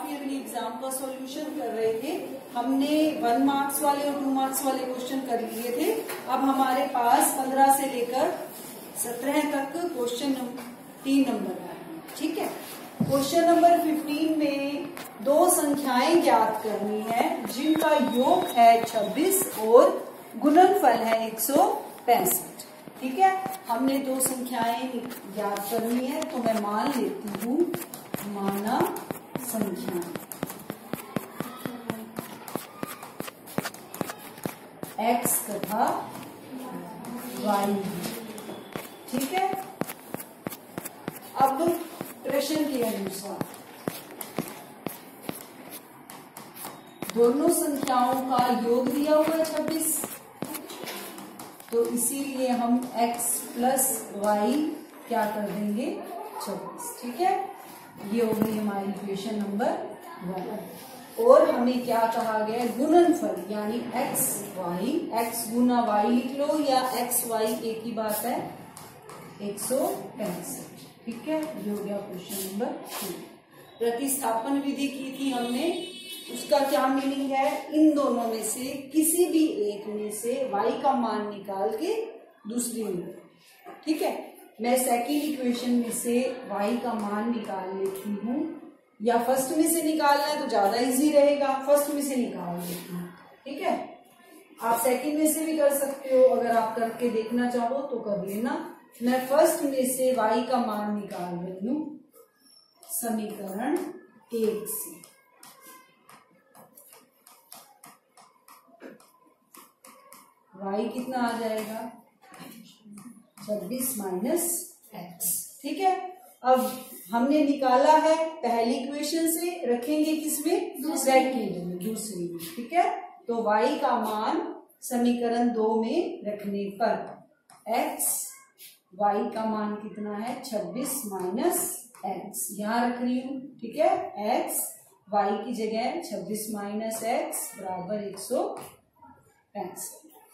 Half yearly exam का solution कर रहे थे। हमने 1 मार्क्स वाले और 2 मार्क्स वाले क्वेश्चन कर लिए थे। अब हमारे पास 15 से लेकर 17 तक क्वेश्चन 3 नंबर का है। ठीक है, क्वेश्चन नंबर 15 में 2 संख्याएं ज्ञात करनी है जिनका योग है 26 और गुणनफल है 165। ठीक है, हमने 2 संख्याएं ज्ञात करनी है, तो मैं मान लेती हूँ माना संख्या x तथा y। ठीक है, अब प्रश्न के अनुसार दोनों संख्याओं का योग दिया हुआ है 26, तो इसीलिए हम x प्लस वाई क्या कर देंगे 26। ठीक है, ये हो गई हमारी इक्वेशन नंबर 1। और हमें क्या कहा गया है, गुणनफल यानी x y, x गुना y लिख लो या x y एक ही बात है, 165। ठीक है, ये हो गया क्वेश्चन नंबर 2। प्रतिस्थापन विधि की थी हमने, उसका क्या मीनिंग है, इन दोनों में से किसी भी एक में से y का मान निकाल के दूसरी में। ठीक है, मैं सेकंड इक्वेशन में से y का मान निकाल लेती हूँ, या फर्स्ट में से निकालना है तो ज्यादा इजी रहेगा, फर्स्ट में से निकाल लेती हूँ। ठीक है, आप सेकंड में से भी कर सकते हो, अगर आप करके देखना चाहो तो कर लेना। मैं फर्स्ट में से y का मान निकाल रही हूँ समीकरण 1 से। y कितना आ जाएगा 26 माइनस x। ठीक है, अब हमने निकाला है पहली इक्वेशन से, रखेंगे किसमें, सेकंड में, दूसरी में। ठीक है, तो y का मान समीकरण 2 में रखने पर x, y का मान कितना है 26 माइनस x, यहाँ रख रही हूँ। ठीक है, x y की जगह 26 माइनस x बराबर 165।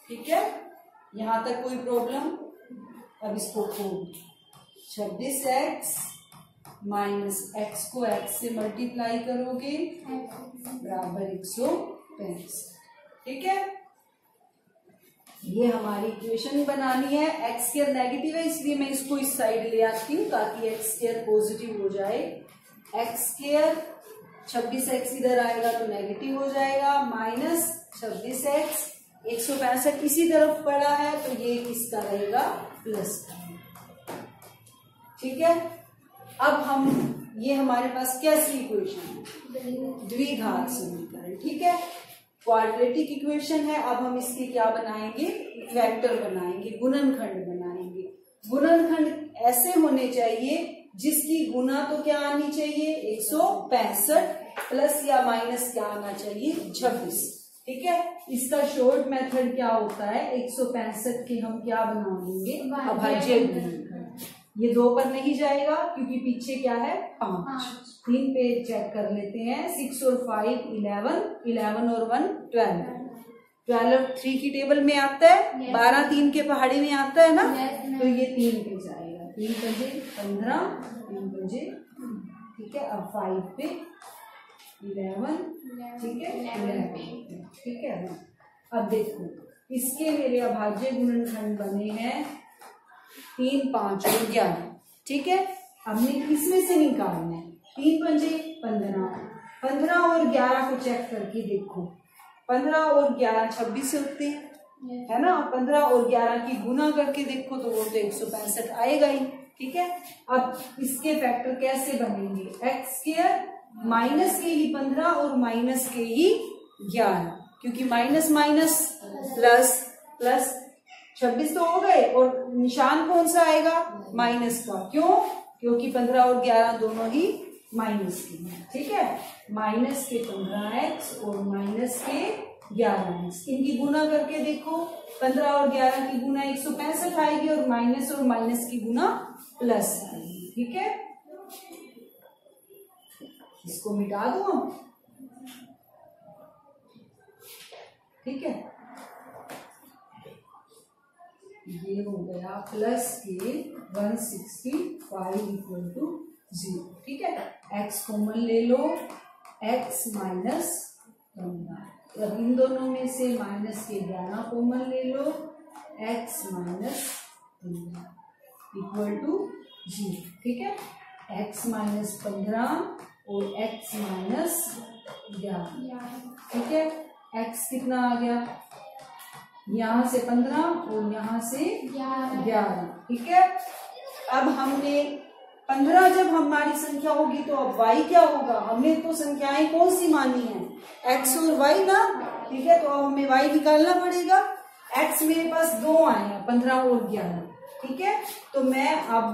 ठीक है, यहाँ तक कोई प्रॉब्लम। अब इसको खोल, 26x माइनस x को x से मल्टीप्लाई करोगे बराबर 165। ठीक है, ये हमारी इक्वेशन बनानी है। x स्क्वायर नेगेटिव है इसलिए मैं इसको इस साइड ले आती हूँ ताकि x स्क्वायर पॉजिटिव हो जाए। x स्क्वायर 26x इधर आएगा तो नेगेटिव हो जाएगा, माइनस 26x 165 इसी तरफ पड़ा है तो ये किसका रहेगा, प्लस का। ठीक है, अब हम ये हमारे पास कैसी इक्वेशन है, द्विघात समीकरण। ठीक है, क्वाड्रेटिक इक्वेशन है। अब हम इसके क्या बनाएंगे, वेक्टर बनाएंगे, गुणनखंड बनाएंगे। गुणनखंड ऐसे होने चाहिए जिसकी गुना तो क्या आनी चाहिए 165 प्लस या माइनस क्या आना चाहिए 26। ठीक है, इसका शॉर्ट मेथड क्या होता है, 165 के हम क्या बना देंगे, अभाज्य गुणनखंड। ये 2 पर नहीं जाएगा क्योंकि पीछे क्या है 5। 3 पे चेक कर लेते हैं, 6 और 5 11, 11 और 1 12, 12 3 की टेबल में आता है, 12 3 के पहाड़ी में आता है ना, तो ये 3 पे जाएगा, 3 बजे 15, 3 बजे। ठीक है, अब 5 पे 11, ठीक है 11। ठीक है, अब देखो इसके मेरे अभाज्य गुणनखंड बने हैं 3, 5 और 11। ठीक है, हमने किसमें से निकालना है, 3 पंजे 15, 15 और 11 को चेक करके देखो, 15 और 11 26 होते हैं, है ना। 15 और 11 की गुना करके देखो तो वो तो 165 आएगा ही। ठीक है, अब इसके फैक्टर कैसे बनेंगे, x स्क्वायर माइनस के ही 15 और माइनस के ही 11, क्योंकि माइनस माइनस प्लस प्लस 26 तो हो गए, और निशान कौन सा आएगा, माइनस का। क्यों, क्योंकि 15 और 11 दोनों ही माइनस के हैं। ठीक है, माइनस के 15x और माइनस के 11x, इनकी गुना करके देखो, 15 और 11 की गुना 165 आएगी और माइनस की गुना प्लस आएगी। ठीक है, इसको मिटा दो। ठीक है, ये हो गया प्लस के 165 इक्वल टू 0। ठीक है, x कॉमन ले लो, x माइनस 15। अब इन दोनों में से माइनस के 11 कॉमन ले लो, x माइनस 15 इक्वल टू 0। ठीक है, x माइनस 15 और x माइनस 11। ठीक है, x कितना आ गया, यहाँ से 15 और यहाँ से 11। ठीक है, अब हमने 15 जब हमारी संख्या होगी तो अब y क्या होगा, हमने तो संख्याएं कौन सी मानी है, x और y ना। ठीक है, तो अब हमें y निकालना पड़ेगा। x मेरे पास दो आए हैं, 15 और 11। ठीक है, तो मैं अब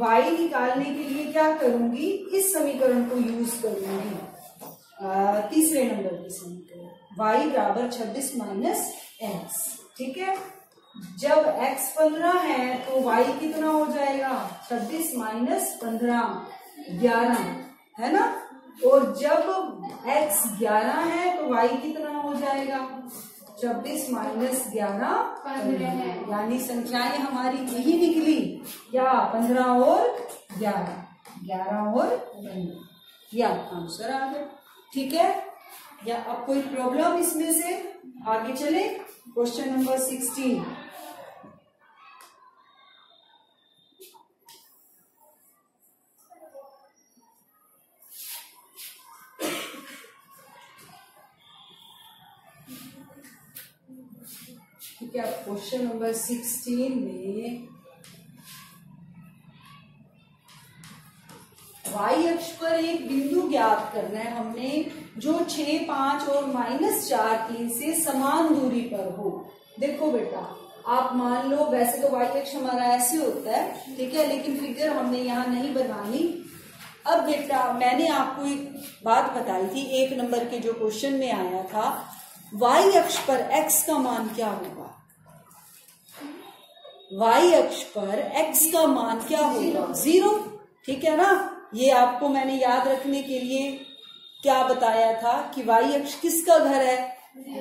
y निकालने के लिए क्या करूंगी, इस समीकरण को यूज करूंगी, तीसरे नंबर की समीकरण, y बराबर 26 माइनस x। ठीक है, जब x 15 है तो y कितना हो जाएगा, 26 माइनस 15 11 है ना, और जब x 11 है तो y कितना हो जाएगा, 26 माइनस 11 15। यानी संख्याएं हमारी यही निकली क्या, 15 और 11, 11 और 15, या आंसर आ गया। ठीक है, या अब कोई प्रॉब्लम इसमें से, आगे चले क्वेश्चन नंबर 16। ठीक है, क्वेश्चन नंबर 16 में y अक्ष पर एक बिंदु ज्ञात करना है हमने, जो 6, 5 और -4, 3 से समान दूरी पर हो। देखो बेटा, आप मान लो, वैसे तो y अक्ष हमारा ऐसे होता है, ठीक है, लेकिन फिगर हमने यहाँ नहीं बनानी। अब बेटा मैंने आपको एक बात बताई थी, 1 नंबर के जो क्वेश्चन में आया था, y अक्ष पर x का मान क्या होगा, y अक्ष पर x का मान क्या होगा, 0। ठीक है ना, ये आपको मैंने याद रखने के लिए क्या बताया था कि y अक्ष किसका घर है,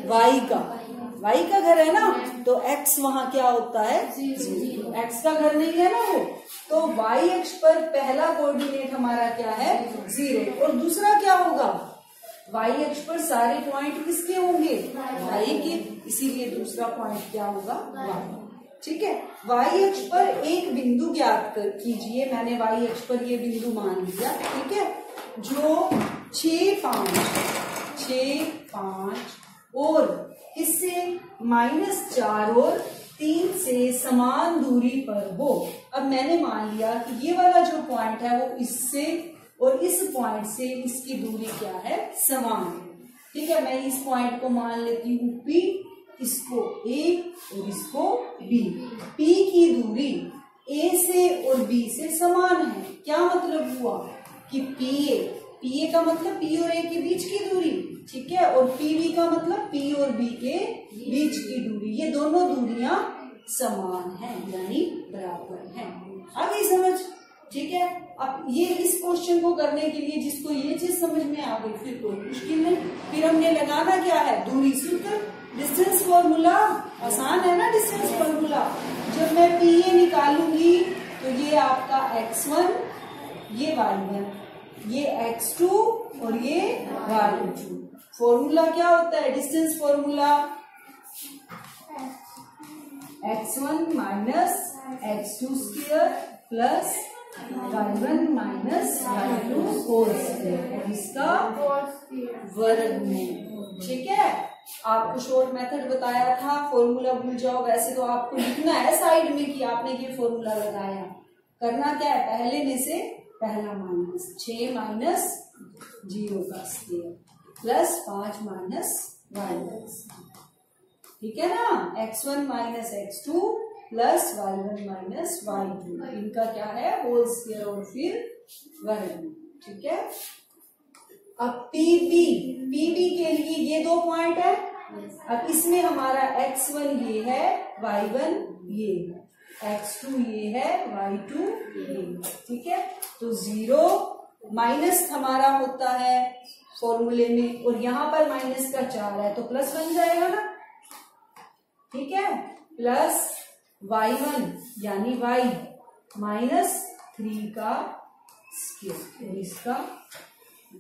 y का घर है ना, तो x वहां क्या होता है, 0। x का घर नहीं है ना वो, तो y अक्ष पर पहला कोऑर्डिनेट हमारा क्या है, 0, और दूसरा क्या होगा, y अक्ष पर सारे पॉइंट किसके होंगे, y के, इसीलिए दूसरा पॉइंट क्या होगा, y। ठीक है, y अक्ष पर एक बिंदु ज्ञात कीजिए, मैंने y अक्ष पर ये बिंदु मान लिया। ठीक है, जो 6, 5 और इससे -4 और 3 से समान दूरी पर हो। अब मैंने मान लिया कि ये वाला जो पॉइंट है वो इससे और इस पॉइंट से इसकी दूरी क्या है, समान है। ठीक है, मैं इस पॉइंट को मान लेती हूँ P, इसको A और इसको B। P की दूरी A से और B से समान है। क्या मतलब हुआ कि PA का मतलब P और A के बीच की दूरी, ठीक है, और PB का मतलब P और B के बीच की दूरी, ये दोनों दूरियां समान हैं, यानी बराबर हैं। आ गई समझ? ठीक है, अब ये इस क्वेश्चन को करने के लिए जिसको ये चीज समझ में आ गई फिर कोई मुश्किल नहीं। फिर हमने लगाना क्या है, दूरी सूत्र, डिस्टेंस फॉर्मूला। आसान है ना डिस्टेंस फॉर्मूला। जब मैं PA निकालूंगी तो ये आपका x1, ये y1, ये x2 और ये y2। फॉर्मूला क्या होता है distance formula, x1 minus x2 square plus y1 minus y2 whole square, और इसका वर्गमूल। ठीक है, आपको शॉर्ट मेथड बताया था, फॉर्मूला भूल जाओ। वैसे तो आपको लिखना है साइड में कि आपने ये फॉर्मूला लगाया। करना क्या है, पहले में से पहला माइनस 6 माइनस 0 का स्क्वायर प्लस 5 माइनस y1। ठीक है ना, x1 minus x2 plus y1 minus y2, इनका क्या है होल स्क्वायर और फिर वर्ग। ठीक है, अब PB के लिए ये 2 पॉइंट है। अब इसमें हमारा x1 ये है, y1 ये है, x2 ये है, y2 ये है। ठीक है, तो 0 माइनस हमारा होता है फॉर्मूले में, और यहाँ पर माइनस का 4 है तो प्लस बन जाएगा ना। ठीक है, प्लस y1 यानी y माइनस 3 का स्क्वायर और इसका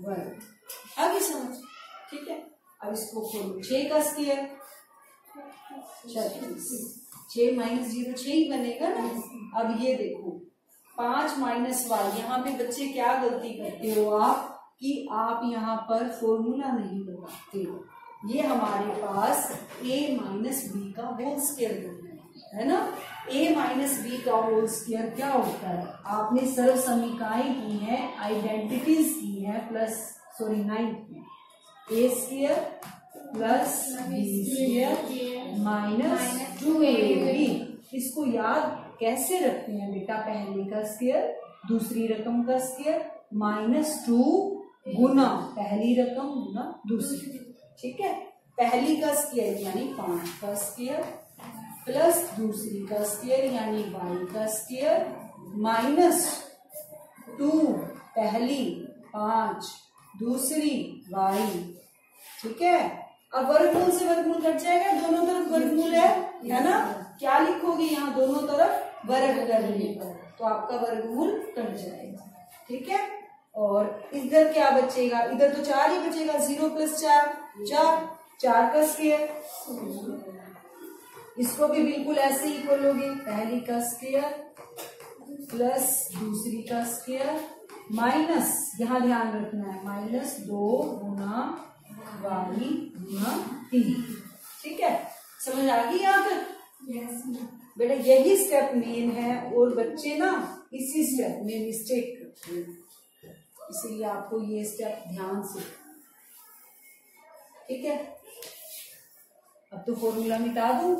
वर्ग। आगे समझ, ठीक है। अब इसको खोलो, 6 का स्क्वायर 36, 6 माइनस 0 6 ही बनेगा ना। अब ये देखो 5 माइनस वाई, यहाँ पे बच्चे क्या गलती करते हो आप कि आप यहाँ पर फॉर्मूला नहीं लगाते हो। ये हमारे पास a माइनस बी का होल स्क्वायर है ना। a माइनस बी का होल स्क्वायर क्या होता है, आपने सर्व समीकरण की है, आइडेंटिटीज की है, प्लस सॉरी 9th में a square plus B square minus 2ab। इसको याद कैसे रखते हैं बेटा, पहले का स्क्वायर दूसरी रकम का स्क्वायर माइनस 2 गुना पहली रकम गुना दूसरी, ठीक है। पहली का स्क्वायर यानी 5 का स्क्वायर प्लस दूसरी का स्क्वायर यानी y का स्क्वायर माइनस 2 पहली 5 दूसरी y, ठीक है। अब वर्गमूल से वर्गमूल कट जाएगा, दोनों तरफ वर्गमूल है ना। क्या लिखोगे यहाँ दोनों तरफ वर्ग करने पर, तो आपका वर्गमूल कट जाएगा, ठीक है। और इधर क्या बचेगा, इधर तो 4 ही बचेगा, 0 प्लस 4 4 का स्क्वायर, इसको भी बिल्कुल ऐसे ही खोलोगे, पहली का स्क्वायर प्लस दूसरी का स्क्वायर माइनस, यहाँ ध्यान रखना है, माइनस 2 गुना y गुना 3, ठीक है। समझ आ गई यहाँ तक? बेटा यही स्टेप मेन है और बच्चे ना इसी स्टेप में मिस्टेक करते हैं, इसीलिए आपको ये स्टेप ध्यान से, ठीक है। अब तो फॉर्मूला मिटा दूं,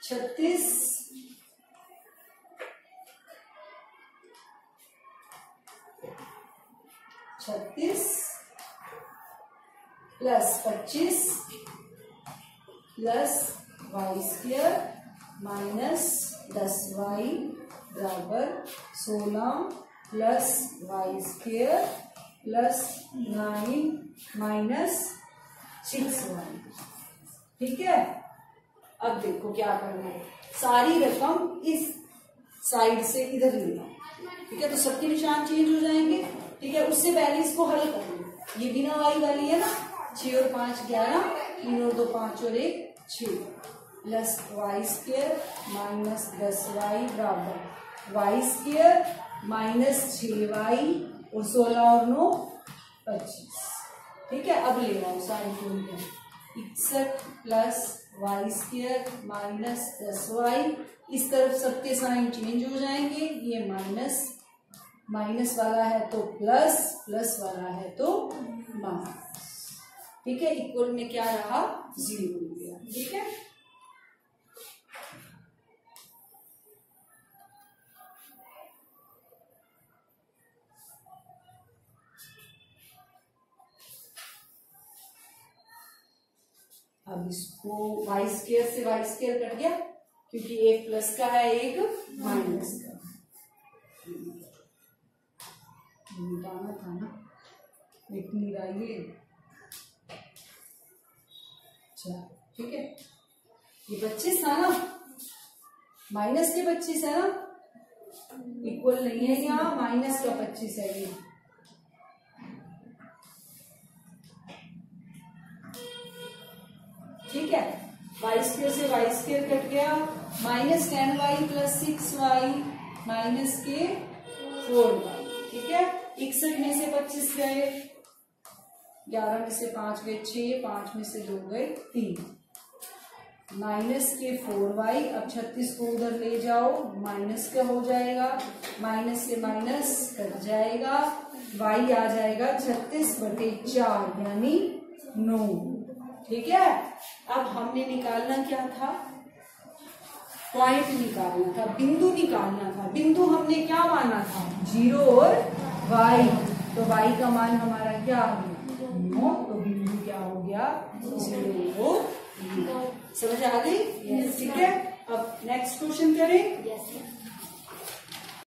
छत्तीस plus 25 plus y square minus 10y बराबर 16 plus y square plus 9 minus 6y, ठीक है। अब देखो क्या करना है, सारी रकम इस साइड से इधर लेना, ठीक है। तो सबके निशान चेंज हो जाएंगे, ठीक है। उससे पहले इसको हल कर लो, ये बिना वाई वाली है ना, 6 और 5 11, 3 और 2 5 और 1 6 plus y square minus 10y बराबर वाई स्क्वायर माइनस 6y और 16 और 9 25, ठीक है। अब ले आओ सारी जोड़, 61 plus y square minus 10y, इस तरफ सबके साइन चेंज हो जाएंगे, ये माइनस माइनस वाला है तो प्लस, प्लस वाला है तो माइनस, ठीक है। इक्वल में क्या रहा, 0 हो गया, ठीक है। अब इसको वाई स्क्वायर से वाई स्क्वायर कट गया, क्योंकि एक प्लस का है एक माइनस का, मिटाना था ना, एक नहीं रहा ये, अच्छा ठीक है। ये 25 था ना, माइनस के 25 है ना, इक्वल नहीं है यहाँ, माइनस का 25 है ये, ठीक है। वाई स्क्वायर से वाई स्क्वायर कट गया, minus 10y plus 6y minus के 4y, ठीक है। 61 में से 25 गए, 11 में से 5 गए 6, 5 में से 2 गए 3, माइनस के 4y। अब 36 को उधर ले जाओ, माइनस का हो जाएगा, माइनस से माइनस कट जाएगा, y आ जाएगा 36/4 यानी 9, ठीक है। अब हमने निकालना क्या था, पॉइंट निकालना था, बिंदु निकालना था। बिंदु हमने क्या माना था, 0 और y, तो y का मान हमारा क्या आ गया 9, तो बिंदु क्या हो गया 0। समझ आ गई? ठीक है। अब नेक्स्ट क्वेश्चन करें।